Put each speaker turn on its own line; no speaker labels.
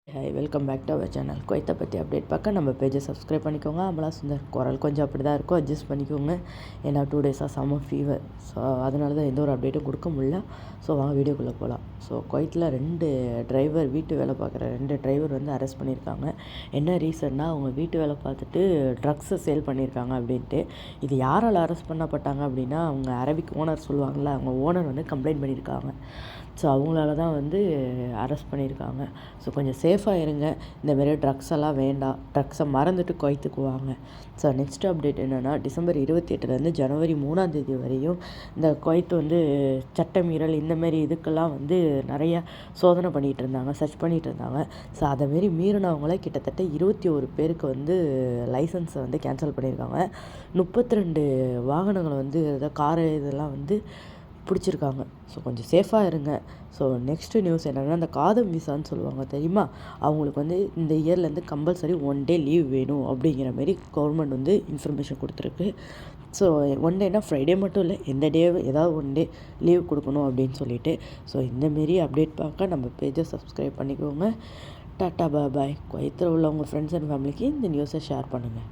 Hi welcome back to our channel. குவைத்தை பற்றி update பார்க்க நம்ம பேஜை சப்ஸ்கிரைப் பண்ணிக்கோங்க. அமலா சுந்தர் குரல் கொஞ்சம் அப்படி தான் இருக்கும், அட்ஜஸ்ட் பண்ணிக்கோங்க. ஏன்னா 2 டேஸாக சம்மர் ஃபீவர். ஸோ அதனால தான் எந்த ஒரு அப்டேட்டும் கொடுக்க முடியல. ஸோ வாங்க வீடியோக்குள்ளே போகலாம். ஸோ குவைத்தில் 2 டிரைவர், வீட்டு வேலை பார்க்குற 2 டிரைவர் வந்து அரெஸ்ட் பண்ணியிருக்காங்க. என்ன ரீசன்னா, அவங்க வீட்டு வேலை பார்த்துட்டு ட்ரக்ஸை சேல் பண்ணியிருக்காங்க அப்படின்ட்டு. இது யாரால் அரெஸ்ட் பண்ணப்பட்டாங்க அப்படின்னா, அவங்க அரபிக் ஓனர் சொல்லுவாங்கள்ல, அவங்க ஓனர் வந்து கம்ப்ளைண்ட் பண்ணியிருக்காங்க. ஸோ அவங்களால தான் வந்து அரெஸ்ட் பண்ணியிருக்காங்க. ஸோ கொஞ்சம் சேஃபாக இருங்க. இந்தமாரி ட்ரக்ஸ் எல்லாம் வேண்டாம். ட்ரக்ஸை மறந்துட்டு குவைத்துக்கு வாங்க. ஸோ நெக்ஸ்ட் அப்டேட் என்னென்னா, டிசம்பர் 28லேருந்து ஜனவரி 3ஆம் தேதி வரையும் இந்த குவைத்து வந்து சட்டமீறல் இந்தமாரி இதுக்கெல்லாம் வந்து நிறையா சோதனை பண்ணிகிட்டு இருந்தாங்க, சர்ச் பண்ணிகிட்டு இருந்தாங்க. ஸோ அதேமாரி மீறினவங்கள கிட்டத்தட்ட 21 பேருக்கு வந்து லைசன்ஸை வந்து கேன்சல் பண்ணியிருக்காங்க. 32 வாகனங்களை வந்து காரு இதெல்லாம் வந்து பிடிச்சிருக்காங்க. ஸோ கொஞ்சம் சேஃபாக இருங்க. ஸோ நெக்ஸ்ட்டு நியூஸ் என்னென்னா, அந்த காதம் விசான்னு சொல்லுவாங்க தெரியுமா, அவங்களுக்கு வந்து இந்த இயர்லேருந்து கம்பல்சரி 1 டே லீவ் வேணும் அப்படிங்கிற மாரி கவர்மெண்ட் வந்து இன்ஃபர்மேஷன் கொடுத்துருக்கு. ஸோ 1 டேனா ஃப்ரைடே மட்டும் இல்லை, எந்த டே ஏதாவது 1 டே லீவ் கொடுக்கணும் அப்படின்னு சொல்லிட்டு. ஸோ இந்தமாரி அப்டேட் பார்க்க நம்ம பேஜை சப்ஸ்கிரைப் பண்ணிக்கோங்க. டாட்டா பாய். குவைத்தில் உள்ள உங்கள் ஃப்ரெண்ட்ஸ் அண்ட் ஃபேமிலிக்கு இந்த நியூஸை ஷேர் பண்ணுங்கள்.